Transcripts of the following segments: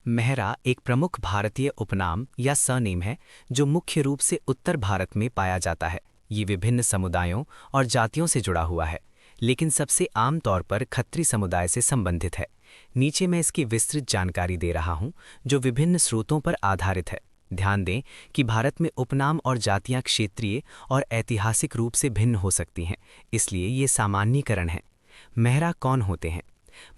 मेहरा एक प्रमुख भारतीय उपनाम या सरनेम है जो मुख्य रूप से उत्तर भारत में पाया जाता है। ये विभिन्न समुदायों और जातियों से जुड़ा हुआ है, लेकिन सबसे आम तौर पर खत्री समुदाय से संबंधित है। नीचे मैं इसकी विस्तृत जानकारी दे रहा हूँ, जो विभिन्न स्रोतों पर आधारित है। ध्यान दें कि भारत में उपनाम और जातियाँ क्षेत्रीय और ऐतिहासिक रूप से भिन्न हो सकती हैं, इसलिए ये सामान्यीकरण है। मेहरा कौन होते हैं?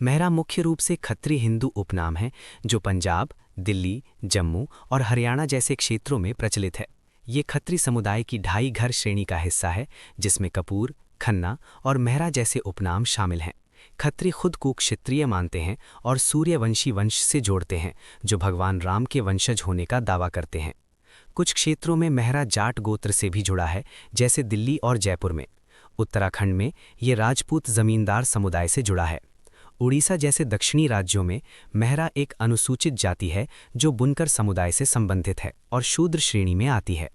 मेहरा मुख्य रूप से खत्री हिंदू उपनाम है जो पंजाब, दिल्ली, जम्मू और हरियाणा जैसे क्षेत्रों में प्रचलित है। ये खत्री समुदाय की ढाई घर श्रेणी का हिस्सा है, जिसमें कपूर, खन्ना और मेहरा जैसे उपनाम शामिल हैं। खत्री खुद को क्षत्रिय मानते हैं और सूर्यवंशी वंश से जोड़ते हैं, जो भगवान राम के वंशज होने का दावा करते हैं। कुछ क्षेत्रों में मेहरा जाट गोत्र से भी जुड़ा है, जैसे दिल्ली और जयपुर में। उत्तराखंड में ये राजपूत जमींदार समुदाय से जुड़ा है। उड़ीसा जैसे दक्षिणी राज्यों में मेहरा एक अनुसूचित जाति है जो बुनकर समुदाय से संबंधित है और शूद्र श्रेणी में आती है।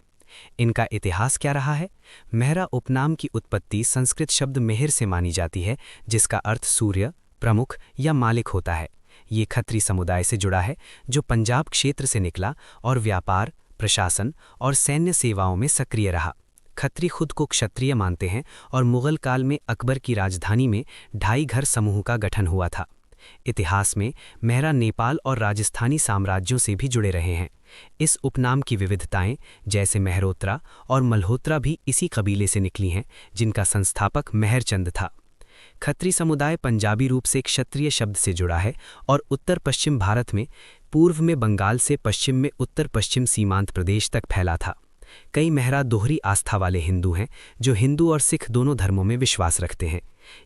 इनका इतिहास क्या रहा है? मेहरा उपनाम की उत्पत्ति संस्कृत शब्द मेहर से मानी जाती है, जिसका अर्थ सूर्य, प्रमुख या मालिक होता है। ये खत्री समुदाय से जुड़ा है जो पंजाब क्षेत्र से निकला और व्यापार, प्रशासन और सैन्य सेवाओं में सक्रिय रहा। खत्री खुद को क्षत्रिय मानते हैं और मुगल काल में अकबर की राजधानी में ढाई घर समूह का गठन हुआ था। इतिहास में मेहरा नेपाल और राजस्थानी साम्राज्यों से भी जुड़े रहे हैं। इस उपनाम की विविधताएं जैसे मेहरोत्रा और मल्होत्रा भी इसी कबीले से निकली हैं, जिनका संस्थापक मेहरचंद था। खत्री समुदाय पंजाबी रूप से क्षत्रिय शब्द से जुड़ा है और उत्तर पश्चिम भारत में पूर्व में बंगाल से पश्चिम में उत्तर पश्चिम सीमांत प्रदेश तक फैला था। कई मेहरा दोहरी आस्था वाले हिंदू हैं जो हिंदू और सिख दोनों धर्मों में विश्वास रखते हैं।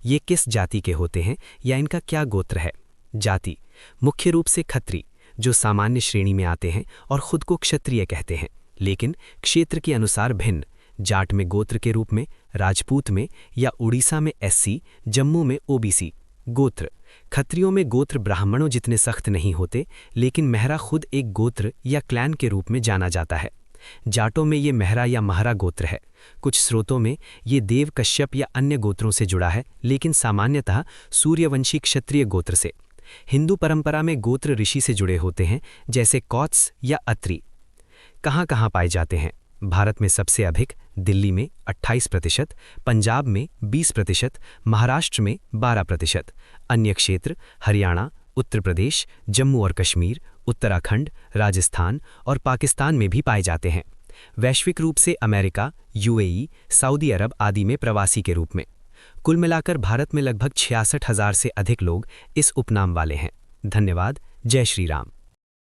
ये किस जाति के होते हैं या इनका क्या गोत्र है? जाति मुख्य रूप से खत्री, जो सामान्य श्रेणी में आते हैं और खुद को क्षत्रिय कहते हैं, लेकिन क्षेत्र के अनुसार भिन्न। जाट में गोत्र के रूप में, राजपूत में या उड़ीसा में एससी, जम्मू में ओबीसी। गोत्र खत्रियों में गोत्र ब्राह्मणों जितने सख्त नहीं होते, लेकिन मेहरा खुद एक गोत्र या क्लैन के रूप में जाना जाता है। जाटों में ये मेहरा या महरा गोत्र है। कुछ स्रोतों में ये देव, कश्यप या अन्य गोत्रों से जुड़ा है, लेकिन सामान्यतः सूर्यवंशी क्षत्रिय गोत्र से। हिंदू परंपरा में गोत्र ऋषि से जुड़े होते हैं, जैसे कौत्स या अत्रि। कहाँ कहाँ पाए जाते हैं? भारत में सबसे अधिक दिल्ली में 28%, पंजाब में 20%, महाराष्ट्र में 12%। अन्य क्षेत्र हरियाणा, उत्तर प्रदेश, जम्मू और कश्मीर, उत्तराखंड, राजस्थान और पाकिस्तान में भी पाए जाते हैं। वैश्विक रूप से अमेरिका, यूएई, सऊदी अरब आदि में प्रवासी के रूप में। कुल मिलाकर भारत में लगभग 66,000 से अधिक लोग इस उपनाम वाले हैं। धन्यवाद। जय श्री राम।